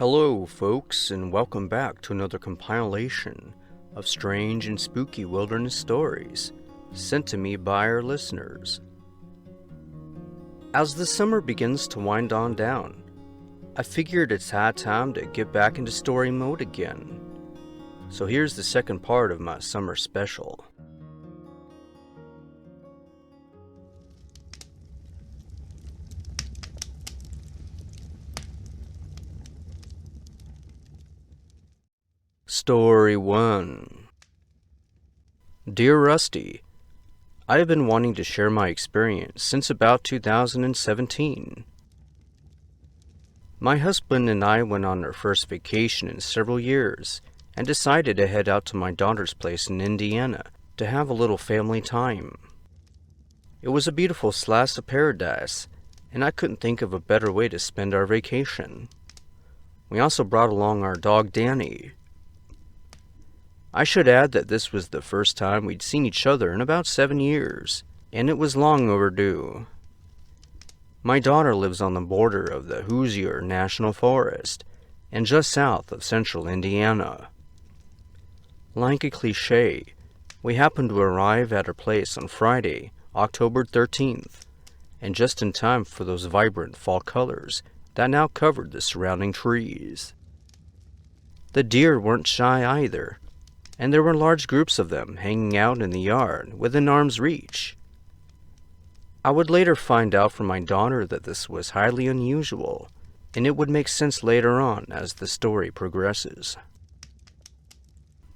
Hello, folks, and welcome back to another compilation of strange and spooky wilderness stories sent to me by our listeners. As the summer begins to wind on down, I figured it's high time to get back into story mode again. So here's the second part of my summer special. Story 1. Dear Rusty, I have been wanting to share my experience since about 2017. My husband and I went on our first vacation in several years and decided to head out to my daughter's place in Indiana to have a little family time. It was a beautiful slice of paradise, and I couldn't think of a better way to spend our vacation. We also brought along our dog Danny. I should add that this was the first time we'd seen each other in about 7 years, and it was long overdue. My daughter lives on the border of the Hoosier National Forest, and just south of central Indiana. Like a cliché, we happened to arrive at her place on Friday, October 13th, and just in time for those vibrant fall colors that now covered the surrounding trees. The deer weren't shy either, and there were large groups of them hanging out in the yard within arm's reach. I would later find out from my daughter that this was highly unusual, and it would make sense later on as the story progresses.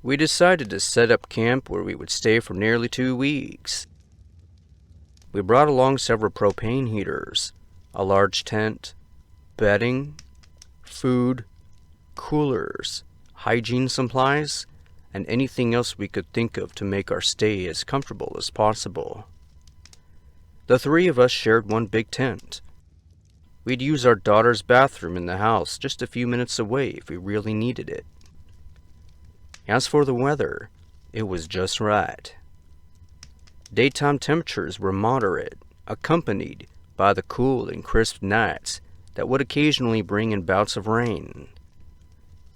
We decided to set up camp where we would stay for nearly 2 weeks. We brought along several propane heaters, a large tent, bedding, food, coolers, hygiene supplies, and anything else we could think of to make our stay as comfortable as possible. The 3 of us shared one big tent. We'd use our daughter's bathroom in the house just a few minutes away if we really needed it. As for the weather, it was just right. Daytime temperatures were moderate, accompanied by the cool and crisp nights that would occasionally bring in bouts of rain.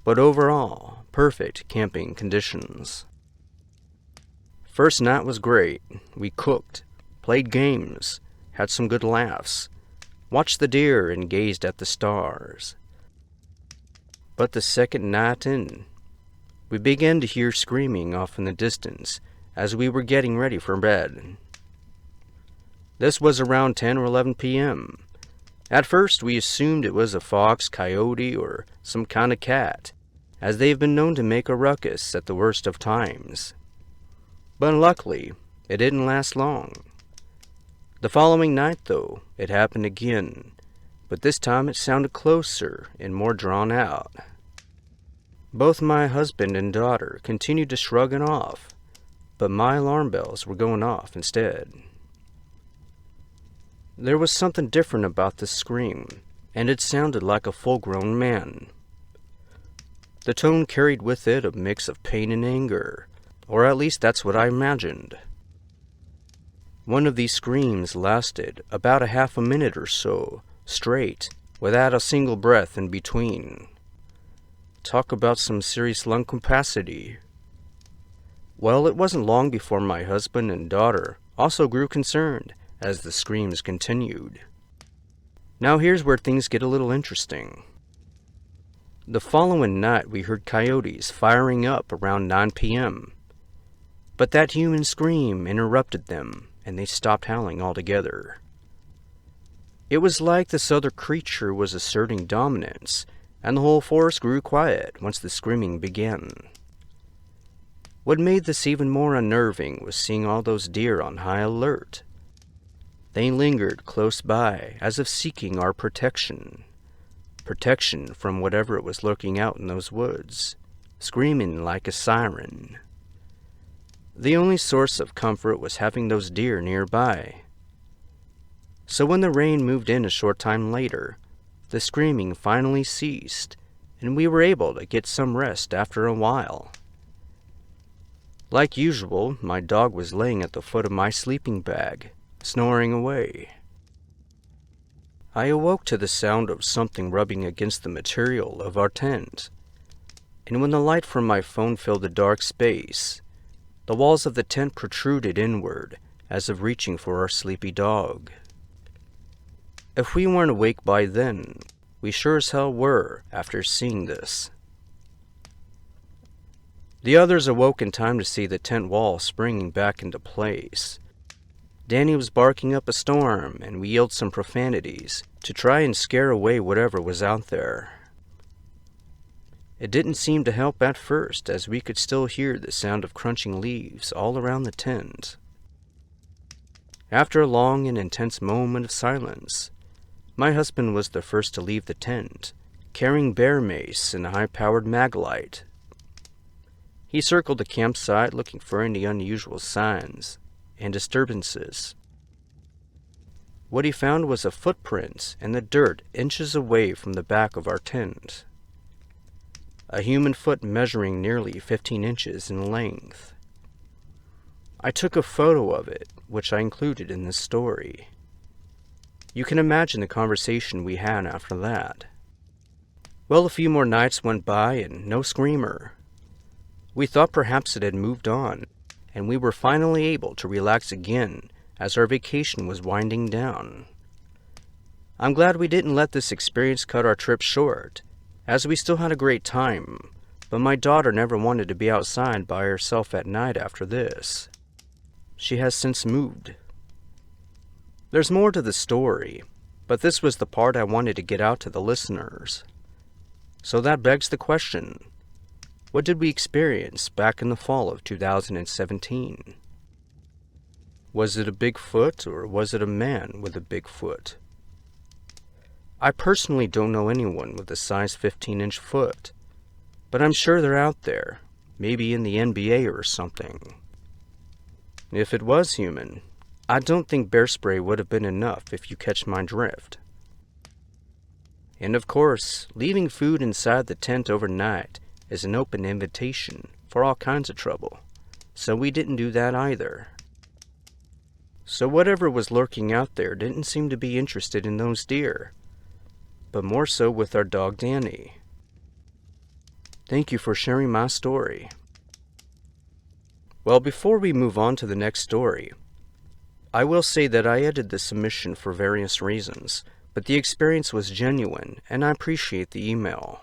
But overall, perfect camping conditions. First night was great. We cooked, played games, had some good laughs, watched the deer and gazed at the stars. But the second night in, we began to hear screaming off in the distance as we were getting ready for bed. This was around 10 or 11 p.m. At first, we assumed it was a fox, coyote, or some kind of cat, as they've been known to make a ruckus at the worst of times. But luckily, it didn't last long. The following night, though, it happened again, but this time it sounded closer and more drawn out. Both my husband and daughter continued to shrug it off, but my alarm bells were going off instead. There was something different about the scream, and it sounded like a full-grown man. The tone carried with it a mix of pain and anger, or at least that's what I imagined. One of these screams lasted about a half a minute or so, straight, without a single breath in between. Talk about some serious lung capacity. Well, it wasn't long before my husband and daughter also grew concerned as the screams continued. Now here's where things get a little interesting. The following night we heard coyotes firing up around 9 p.m., but that human scream interrupted them and they stopped howling altogether. It was like this other creature was asserting dominance, and the whole forest grew quiet once the screaming began. What made this even more unnerving was seeing all those deer on high alert. They lingered close by, as if seeking our protection. Protection from whatever it was lurking out in those woods, screaming like a siren. The only source of comfort was having those deer nearby. So when the rain moved in a short time later, the screaming finally ceased, and we were able to get some rest after a while. Like usual, my dog was laying at the foot of my sleeping bag, snoring away. I awoke to the sound of something rubbing against the material of our tent, and when the light from my phone filled the dark space, the walls of the tent protruded inward, as if reaching for our sleepy dog. If we weren't awake by then, we sure as hell were after seeing this. The others awoke in time to see the tent wall springing back into place. Danny was barking up a storm, and we yelled some profanities to try and scare away whatever was out there. It didn't seem to help at first, as we could still hear the sound of crunching leaves all around the tent. After a long and intense moment of silence, my husband was the first to leave the tent, carrying bear mace and a high-powered mag light. He circled the campsite looking for any unusual signs and disturbances. What he found was a footprint in the dirt inches away from the back of our tent. A human foot measuring nearly 15 inches in length. I took a photo of it, which I included in this story. You can imagine the conversation we had after that. Well, a few more nights went by and no screamer. We thought perhaps it had moved on, and we were finally able to relax again as our vacation was winding down. I'm glad we didn't let this experience cut our trip short, as we still had a great time, but my daughter never wanted to be outside by herself at night after this. She has since moved. There's more to the story, but this was the part I wanted to get out to the listeners. So that begs the question, what did we experience back in the fall of 2017? Was it a Bigfoot, or was it a man with a big foot? I personally don't know anyone with a size 15-inch foot, but I'm sure they're out there, maybe in the NBA or something. If it was human, I don't think bear spray would have been enough, if you catch my drift. And of course, leaving food inside the tent overnight is an open invitation for all kinds of trouble, so we didn't do that either. So whatever was lurking out there didn't seem to be interested in those deer, but more so with our dog Danny. Thank you for sharing my story. Well, before we move on to the next story, I will say that I edited the submission for various reasons, but the experience was genuine, and I appreciate the email.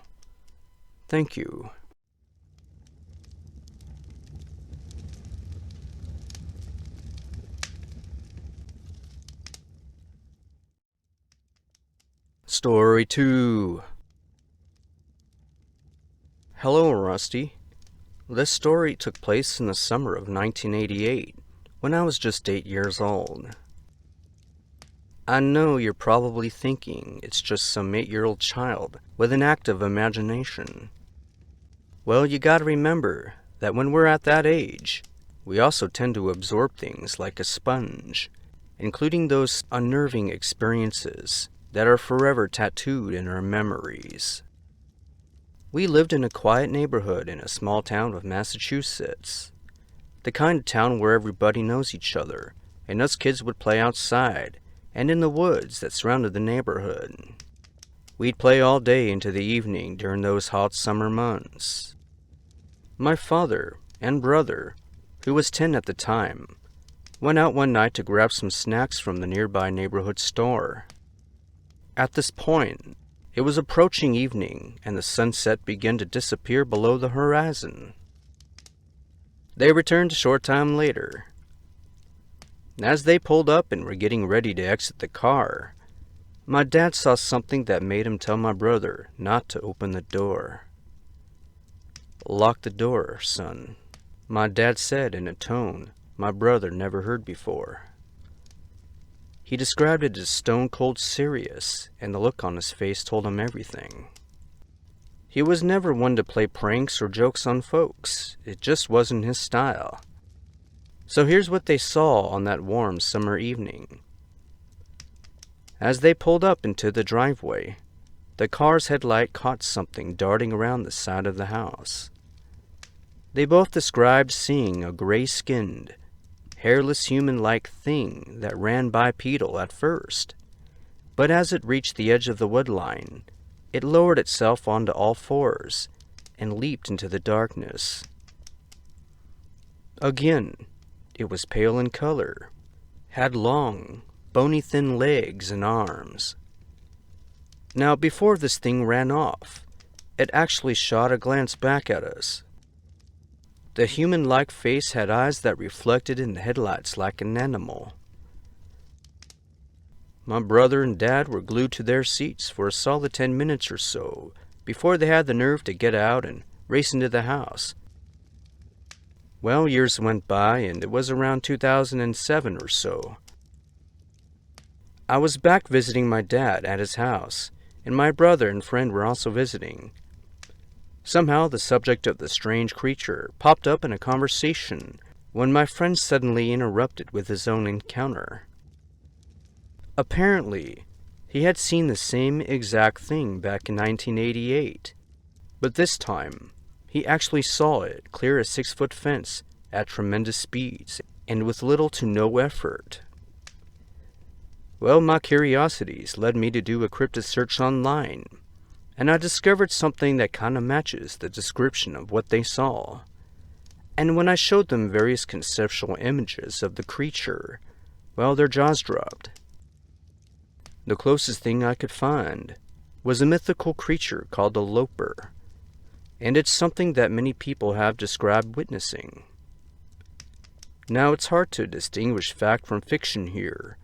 Thank you. Story 2. Hello, Rusty. This story took place in the summer of 1988, when I was just 8 years old. I know you're probably thinking it's just some 8-year-old child with an active imagination. Well, you gotta remember that when we're at that age, we also tend to absorb things like a sponge, including those unnerving experiences that are forever tattooed in our memories. We lived in a quiet neighborhood in a small town of Massachusetts. The kind of town where everybody knows each other, and us kids would play outside and in the woods that surrounded the neighborhood. We'd play all day into the evening during those hot summer months. My father and brother, who was 10 at the time, went out one night to grab some snacks from the nearby neighborhood store. At this point, it was approaching evening, and the sunset began to disappear below the horizon. They returned a short time later. As they pulled up and were getting ready to exit the car, my dad saw something that made him tell my brother not to open the door. "Lock the door, son," my dad said in a tone my brother never heard before. He described it as stone-cold serious, and the look on his face told him everything. He was never one to play pranks or jokes on folks. It just wasn't his style. So here's what they saw on that warm summer evening. As they pulled up into the driveway, the car's headlight caught something darting around the side of the house. They both described seeing a gray-skinned, hairless human-like thing that ran bipedal at first, but as it reached the edge of the woodline, it lowered itself onto all fours and leaped into the darkness. Again, it was pale in color, had long, bony thin legs and arms. Now, before this thing ran off, it actually shot a glance back at us. The human-like face had eyes that reflected in the headlights like an animal. My brother and Dad were glued to their seats for a solid 10 minutes or so before they had the nerve to get out and race into the house. Well, years went by, and it was around 2007 or so. I was back visiting my dad at his house, and my brother and friend were also visiting. Somehow the subject of the strange creature popped up in a conversation when my friend suddenly interrupted with his own encounter. Apparently, he had seen the same exact thing back in 1988, but this time, he actually saw it clear a 6-foot fence at tremendous speeds and with little to no effort. Well, my curiosities led me to do a cryptid search online, and I discovered something that kind of matches the description of what they saw. And when I showed them various conceptual images of the creature, well, their jaws dropped. The closest thing I could find was a mythical creature called a loper, and it's something that many people have described witnessing. Now, it's hard to distinguish fact from fiction here.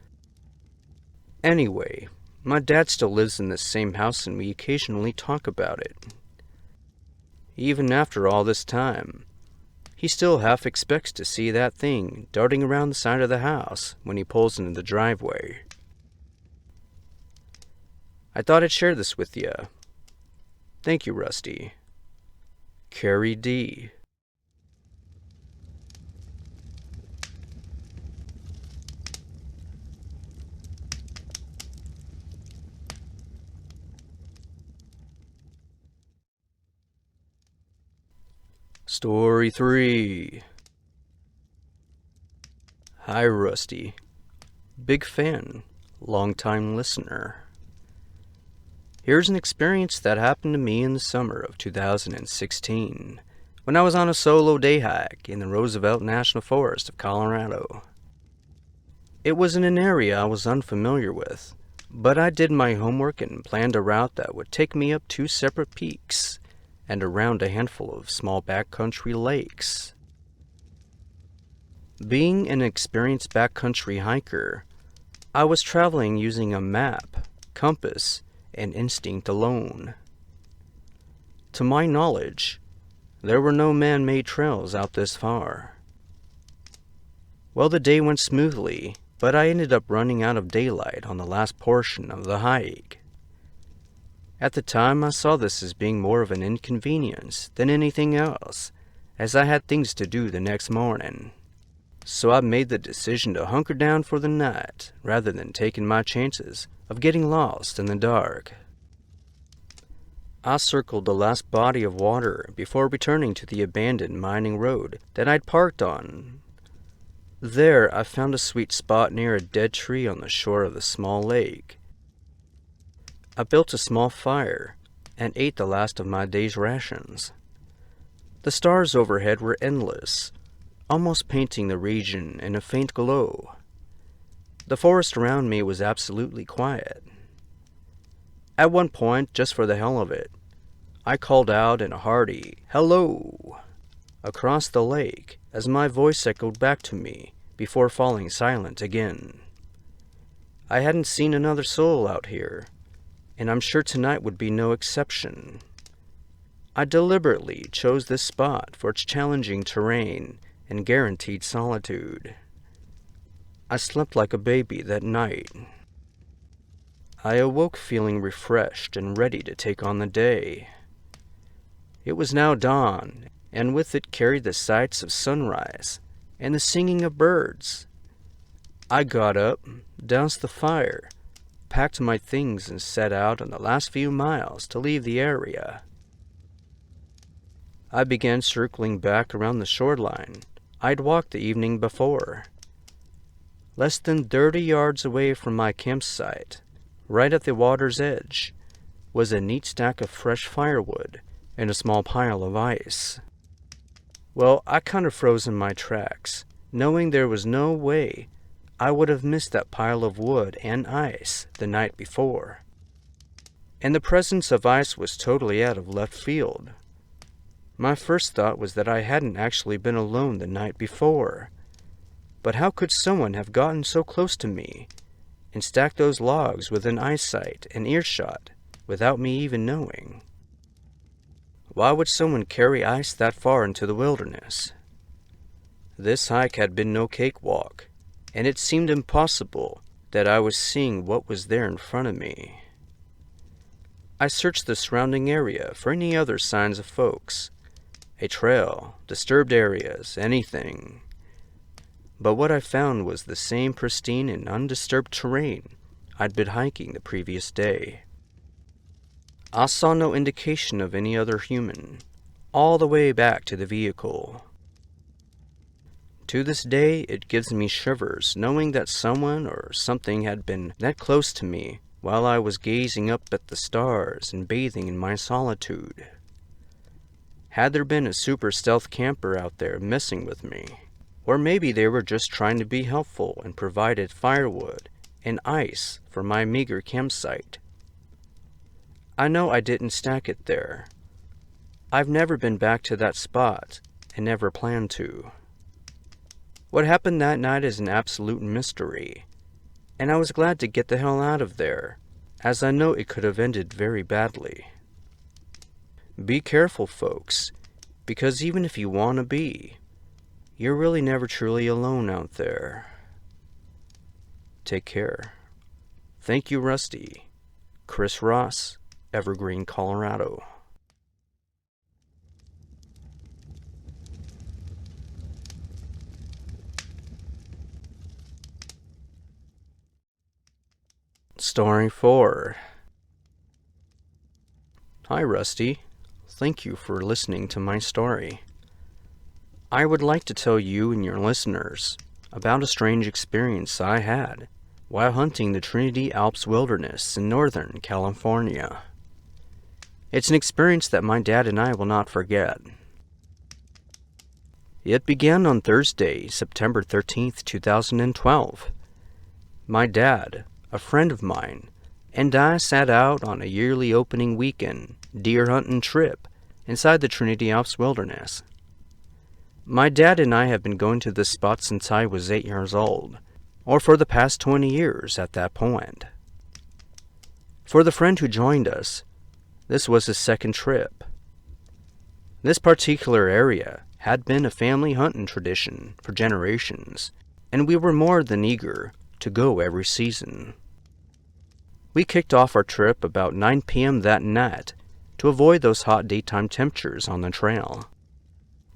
Anyway, my dad still lives in this same house and we occasionally talk about it. Even after all this time, he still half expects to see that thing darting around the side of the house when he pulls into the driveway. I thought I'd share this with you. Thank you, Rusty. Carrie D. Story 3. Hi, Rusty. Big fan, long-time listener. Here's an experience that happened to me in the summer of 2016, when I was on a solo day hike in the Roosevelt National Forest of Colorado. It was in an area I was unfamiliar with, but I did my homework and planned a route that would take me up 2 separate peaks and around a handful of small backcountry lakes. Being an experienced backcountry hiker, I was traveling using a map, compass, and instinct alone. To my knowledge, there were no man-made trails out this far. Well, the day went smoothly, but I ended up running out of daylight on the last portion of the hike. At the time, I saw this as being more of an inconvenience than anything else, as I had things to do the next morning. So I made the decision to hunker down for the night, rather than taking my chances of getting lost in the dark. I circled the last body of water before returning to the abandoned mining road that I'd parked on. There, I found a sweet spot near a dead tree on the shore of the small lake. I built a small fire and ate the last of my day's rations. The stars overhead were endless, almost painting the region in a faint glow. The forest around me was absolutely quiet. At one point, just for the hell of it, I called out in a hearty "hello" across the lake as my voice echoed back to me before falling silent again. I hadn't seen another soul out here, and I'm sure tonight would be no exception. I deliberately chose this spot for its challenging terrain and guaranteed solitude. I slept like a baby that night. I awoke feeling refreshed and ready to take on the day. It was now dawn, and with it carried the sights of sunrise and the singing of birds. I got up, doused the fire, packed my things, and set out on the last few miles to leave the area. I began circling back around the shoreline I'd walked the evening before. Less than 30 yards away from my campsite, Right at the water's edge was a neat stack of fresh firewood and a small pile of ice. Well, I kind of froze in my tracks, knowing there was no way I would have missed that pile of wood and ice the night before. And the presence of ice was totally out of left field. My first thought was that I hadn't actually been alone the night before. But how could someone have gotten so close to me and stacked those logs within eyesight and earshot without me even knowing? Why would someone carry ice that far into the wilderness? This hike had been no cakewalk, and it seemed impossible that I was seeing what was there in front of me. I searched the surrounding area for any other signs of folks, a trail, disturbed areas, anything. But what I found was the same pristine and undisturbed terrain I'd been hiking the previous day. I saw no indication of any other human, all the way back to the vehicle. To this day, it gives me shivers knowing that someone or something had been that close to me while I was gazing up at the stars and bathing in my solitude. Had there been a super stealth camper out there messing with me? Or maybe they were just trying to be helpful and provided firewood and ice for my meager campsite. I know I didn't stack it there. I've never been back to that spot and never plan to. What happened that night is an absolute mystery, and I was glad to get the hell out of there, as I know it could have ended very badly. Be careful, folks, because even if you want to be, you're really never truly alone out there. Take care. Thank you, Rusty. Chris Ross, Evergreen, Colorado. Story 4. Hi, Rusty. Thank you for listening to my story. I would like to tell you and your listeners about a strange experience I had while hunting the Trinity Alps wilderness in Northern California. It's an experience that my dad and I will not forget. It began on Thursday, September 13th, 2012. My dad, a friend of mine, and I sat out on a yearly opening weekend deer hunting trip inside the Trinity Alps wilderness. My dad and I have been going to this spot since I was 8 years old, or for the past 20 years at that point. For the friend who joined us, this was his second trip. This particular area had been a family hunting tradition for generations, and we were more than eager to go every season. We kicked off our trip about 9 p.m. that night to avoid those hot daytime temperatures on the trail.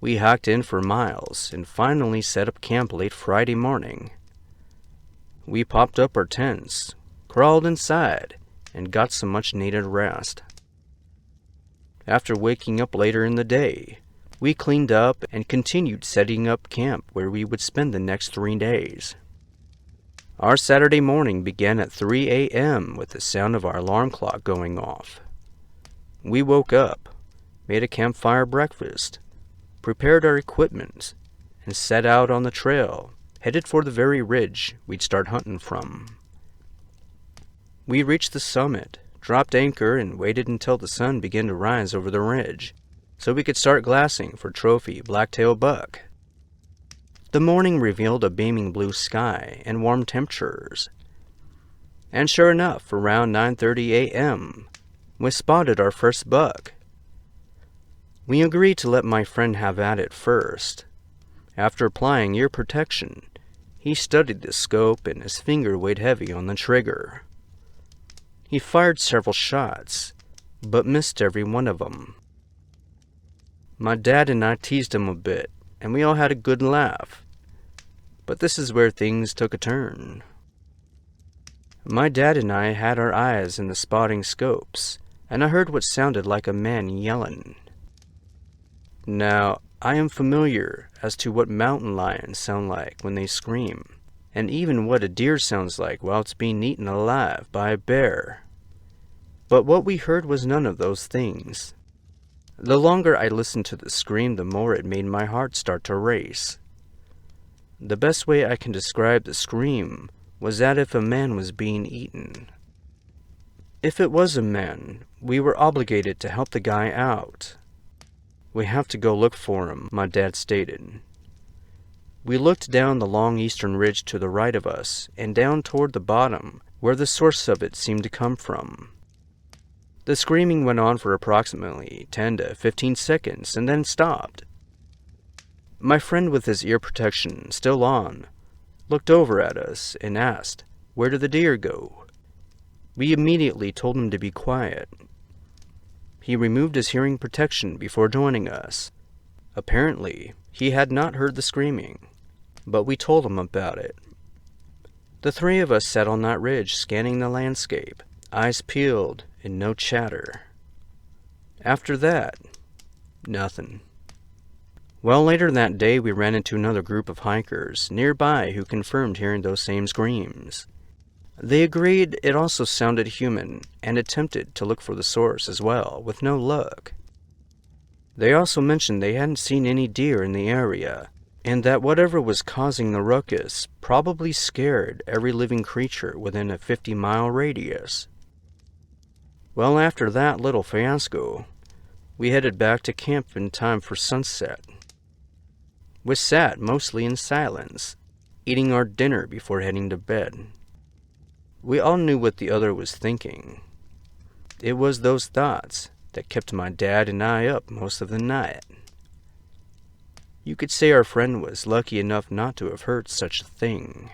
We hiked in for miles and finally set up camp late Friday morning. We popped up our tents, crawled inside, and got some much-needed rest. After waking up later in the day, we cleaned up and continued setting up camp where we would spend the next 3 days. Our Saturday morning began at 3 a.m. with the sound of our alarm clock going off. We woke up, made a campfire breakfast, prepared our equipment, and set out on the trail, headed for the very ridge we'd start hunting from. We reached the summit, dropped anchor, and waited until the sun began to rise over the ridge, so we could start glassing for trophy blacktail buck. The morning revealed a beaming blue sky and warm temperatures. And sure enough, around 9:30 a.m., we spotted our first buck. We agreed to let my friend have at it first. After applying ear protection, he studied the scope and his finger weighed heavy on the trigger. He fired several shots, but missed every one of them. My dad and I teased him a bit, and we all had a good laugh. But this is where things took a turn. My dad and I had our eyes in the spotting scopes, and I heard what sounded like a man yelling. Now, I am familiar as to what mountain lions sound like when they scream, and even what a deer sounds like while it's being eaten alive by a bear. But what we heard was none of those things. The longer I listened to the scream, the more it made my heart start to race. The best way I can describe the scream was that if a man was being eaten. If it was a man, we were obligated to help the guy out. We have to go look for him, my dad stated. We looked down the long eastern ridge to the right of us and down toward the bottom, where the source of it seemed to come from. The screaming went on for approximately 10 to 15 seconds and then stopped. My friend, with his ear protection still on, looked over at us and asked, "Where did the deer go?" We immediately told him to be quiet. He removed his hearing protection before joining us. Apparently, he had not heard the screaming, but we told him about it. The three of us sat on that ridge scanning the landscape, eyes peeled and no chatter. After that, nothing. Well, later that day we ran into another group of hikers nearby who confirmed hearing those same screams. They agreed it also sounded human and attempted to look for the source as well, with no luck. They also mentioned they hadn't seen any deer in the area, and that whatever was causing the ruckus probably scared every living creature within a 50-mile radius. Well, after that little fiasco, we headed back to camp in time for sunset. We sat mostly in silence, eating our dinner before heading to bed. We all knew what the other was thinking. It was those thoughts that kept my dad and I up most of the night. You could say our friend was lucky enough not to have heard such a thing.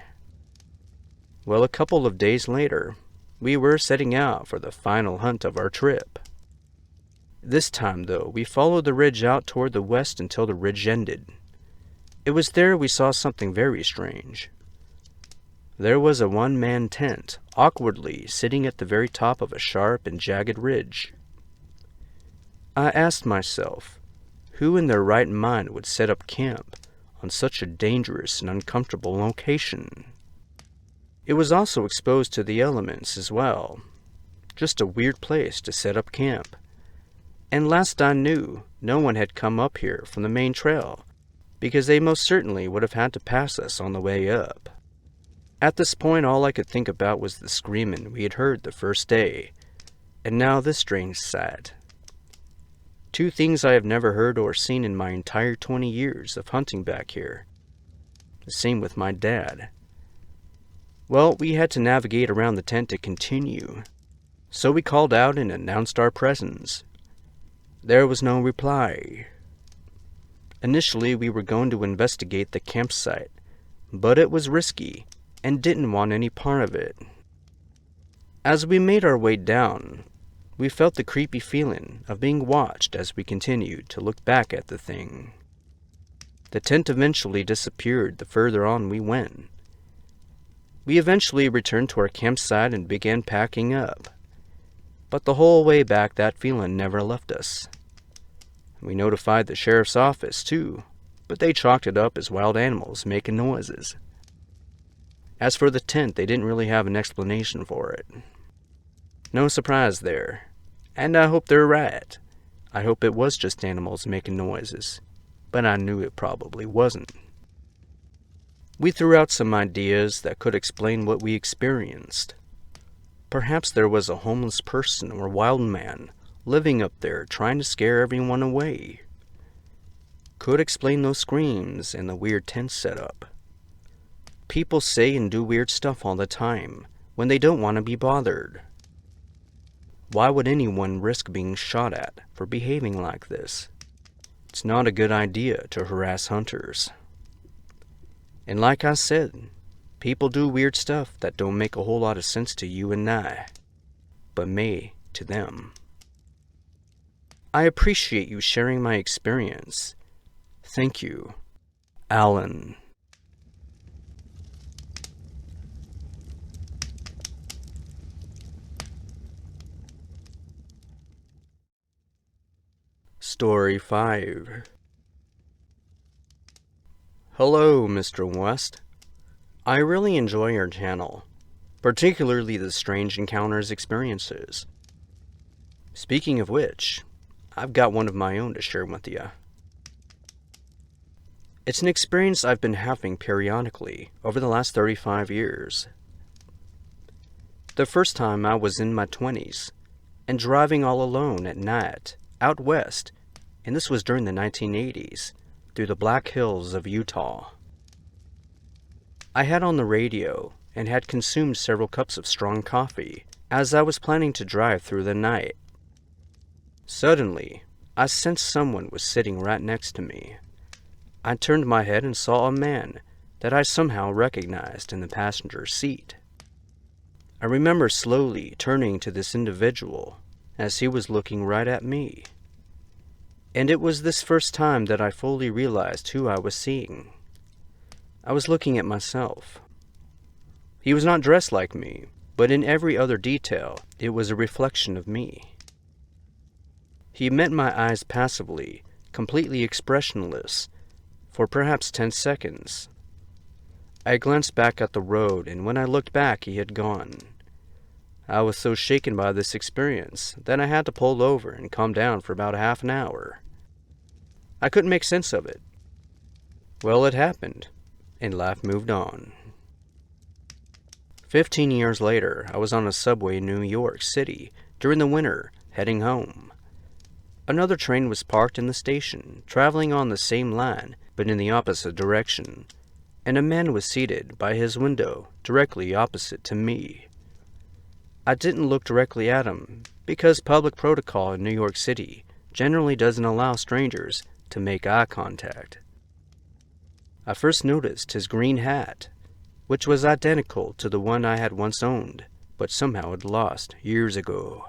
Well, a couple of days later, we were setting out for the final hunt of our trip. This time, though, we followed the ridge out toward the west until the ridge ended. It was there we saw something very strange. There was a one-man tent, awkwardly sitting at the very top of a sharp and jagged ridge. I asked myself, who in their right mind would set up camp on such a dangerous and uncomfortable location? It was also exposed to the elements as well. Just a weird place to set up camp. And last I knew, no one had come up here from the main trail, because they most certainly would have had to pass us on the way up. At this point, all I could think about was the screaming we had heard the first day, and now this strange sight. Two things I have never heard or seen in my entire 20 years of hunting back here. The same with my dad. Well, we had to navigate around the tent to continue, so we called out and announced our presence. There was no reply. Initially, we were going to investigate the campsite, but it was risky and didn't want any part of it. As we made our way down, we felt the creepy feeling of being watched as we continued to look back at the thing. The tent eventually disappeared the further on we went. We eventually returned to our campsite and began packing up, but the whole way back that feeling never left us. We notified the sheriff's office too, but they chalked it up as wild animals making noises. As for the tent, they didn't really have an explanation for it. No surprise there, and I hope they're right. I hope it was just animals making noises, but I knew it probably wasn't. We threw out some ideas that could explain what we experienced. Perhaps there was a homeless person or wild man living up there trying to scare everyone away. Could explain those screams and the weird tent setup. People say and do weird stuff all the time when they don't want to be bothered. Why would anyone risk being shot at for behaving like this? It's not a good idea to harass hunters. And like I said, people do weird stuff that don't make a whole lot of sense to you and I, but may to them. I appreciate you sharing my experience. Thank you, Alan. Story 5. Hello, Mr. West. I really enjoy your channel, particularly the Strange Encounters experiences. Speaking of which, I've got one of my own to share with you. It's an experience I've been having periodically over the last 35 years. The first time I was in my 20s and driving all alone at night out west, and this was during the 1980s, through the Black Hills of Utah. I had on the radio and had consumed several cups of strong coffee as I was planning to drive through the night. Suddenly, I sensed someone was sitting right next to me. I turned my head and saw a man that I somehow recognized in the passenger seat. I remember slowly turning to this individual as he was looking right at me. And it was this first time that I fully realized who I was seeing. I was looking at myself. He was not dressed like me, but in every other detail, it was a reflection of me. He met my eyes passively, completely expressionless, for perhaps 10 seconds. I glanced back at the road, and when I looked back, he had gone. I was so shaken by this experience that I had to pull over and calm down for about half an hour. I couldn't make sense of it. Well, it happened, and life moved on. 15 years later, I was on a subway in New York City during the winter, heading home. Another train was parked in the station, traveling on the same line, but in the opposite direction, and a man was seated by his window, directly opposite to me. I didn't look directly at him, because public protocol in New York City generally doesn't allow strangers to make eye contact. I first noticed his green hat, which was identical to the one I had once owned, but somehow had lost years ago.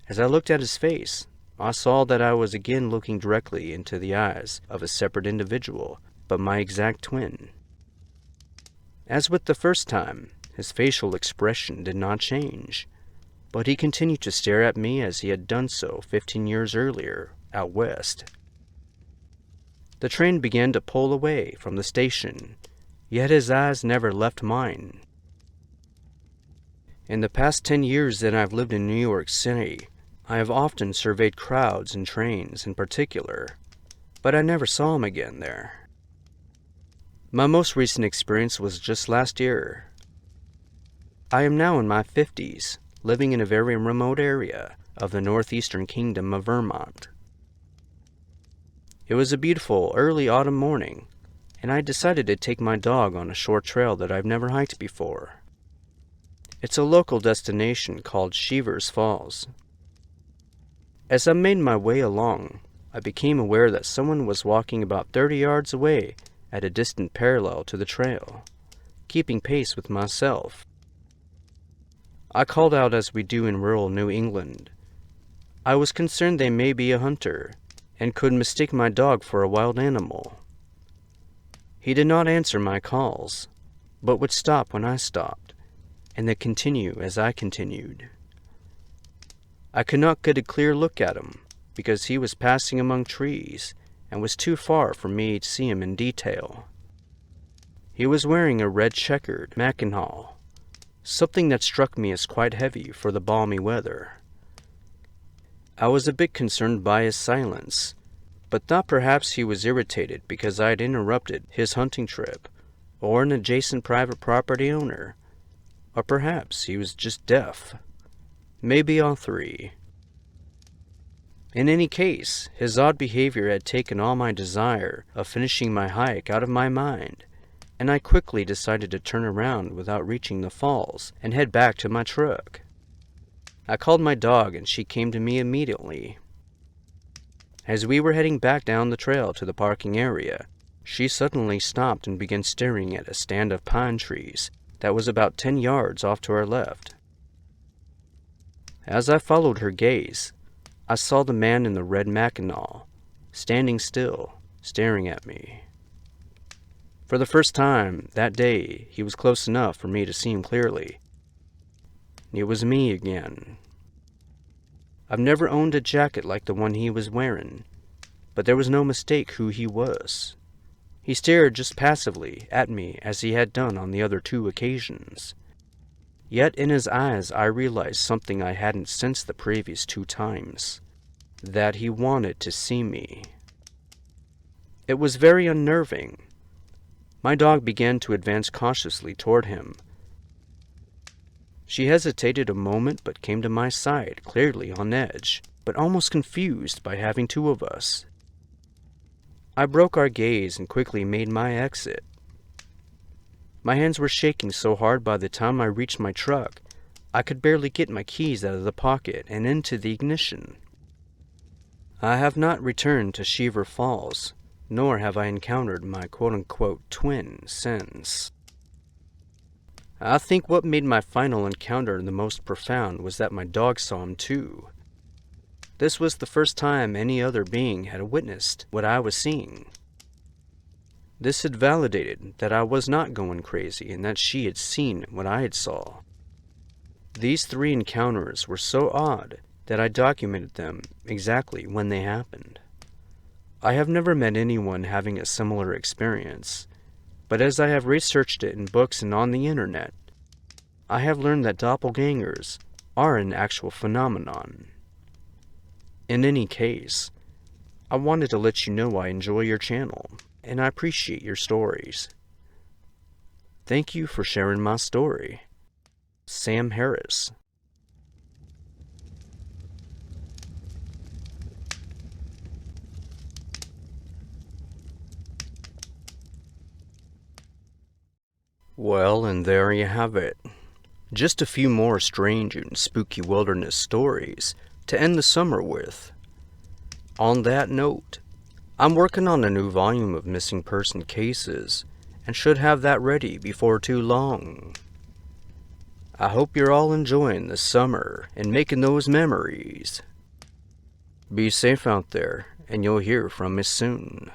As I looked at his face, I saw that I was again looking directly into the eyes of a separate individual, but my exact twin. As with the first time, his facial expression did not change, but he continued to stare at me as he had done so 15 years earlier, out west. The train began to pull away from the station, yet his eyes never left mine. In the past 10 years that I've lived in New York City, I have often surveyed crowds and trains in particular, but I never saw him again there. My most recent experience was just last year. I am now in my 50s, living in a very remote area of the northeastern kingdom of Vermont. It was a beautiful early autumn morning, and I decided to take my dog on a short trail that I've never hiked before. It's a local destination called Shivers Falls. As I made my way along, I became aware that someone was walking about 30 yards away at a distant parallel to the trail, keeping pace with myself. I called out as we do in rural New England. I was concerned they may be a hunter, and could mistake my dog for a wild animal. He did not answer my calls, but would stop when I stopped, and then continue as I continued. I could not get a clear look at him, because he was passing among trees, and was too far for me to see him in detail. He was wearing a red checkered mackinaw, something that struck me as quite heavy for the balmy weather. I was a bit concerned by his silence, but thought perhaps he was irritated because I had interrupted his hunting trip, or an adjacent private property owner, or perhaps he was just deaf. Maybe all three. In any case, his odd behavior had taken all my desire of finishing my hike out of my mind, and I quickly decided to turn around without reaching the falls and head back to my truck. I called my dog and she came to me immediately. As we were heading back down the trail to the parking area, she suddenly stopped and began staring at a stand of pine trees that was about 10 yards off to our left. As I followed her gaze, I saw the man in the red mackinaw, standing still, staring at me. For the first time that day, he was close enough for me to see him clearly. It was me again. I've never owned a jacket like the one he was wearing, but there was no mistake who he was. He stared just passively at me as he had done on the other 2 occasions. Yet in his eyes I realized something I hadn't sensed the previous 2 times, that he wanted to see me. It was very unnerving. My dog began to advance cautiously toward him. She hesitated a moment but came to my side, clearly on edge, but almost confused by having 2 of us. I broke our gaze and quickly made my exit. My hands were shaking so hard by the time I reached my truck, I could barely get my keys out of the pocket and into the ignition. I have not returned to Cheever Falls, nor have I encountered my quote-unquote twin since. I think what made my final encounter the most profound was that my dog saw him too. This was the first time any other being had witnessed what I was seeing. This had validated that I was not going crazy and that she had seen what I had saw. These 3 encounters were so odd that I documented them exactly when they happened. I have never met anyone having a similar experience, but as I have researched it in books and on the internet, I have learned that doppelgangers are an actual phenomenon. In any case, I wanted to let you know I enjoy your channel, and I appreciate your stories. Thank you for sharing my story. Sam Harris. Well, and there you have it. Just a few more strange and spooky wilderness stories to end the summer with. On that note, I'm working on a new volume of missing person cases and should have that ready before too long. I hope you're all enjoying the summer and making those memories. Be safe out there, and you'll hear from me soon.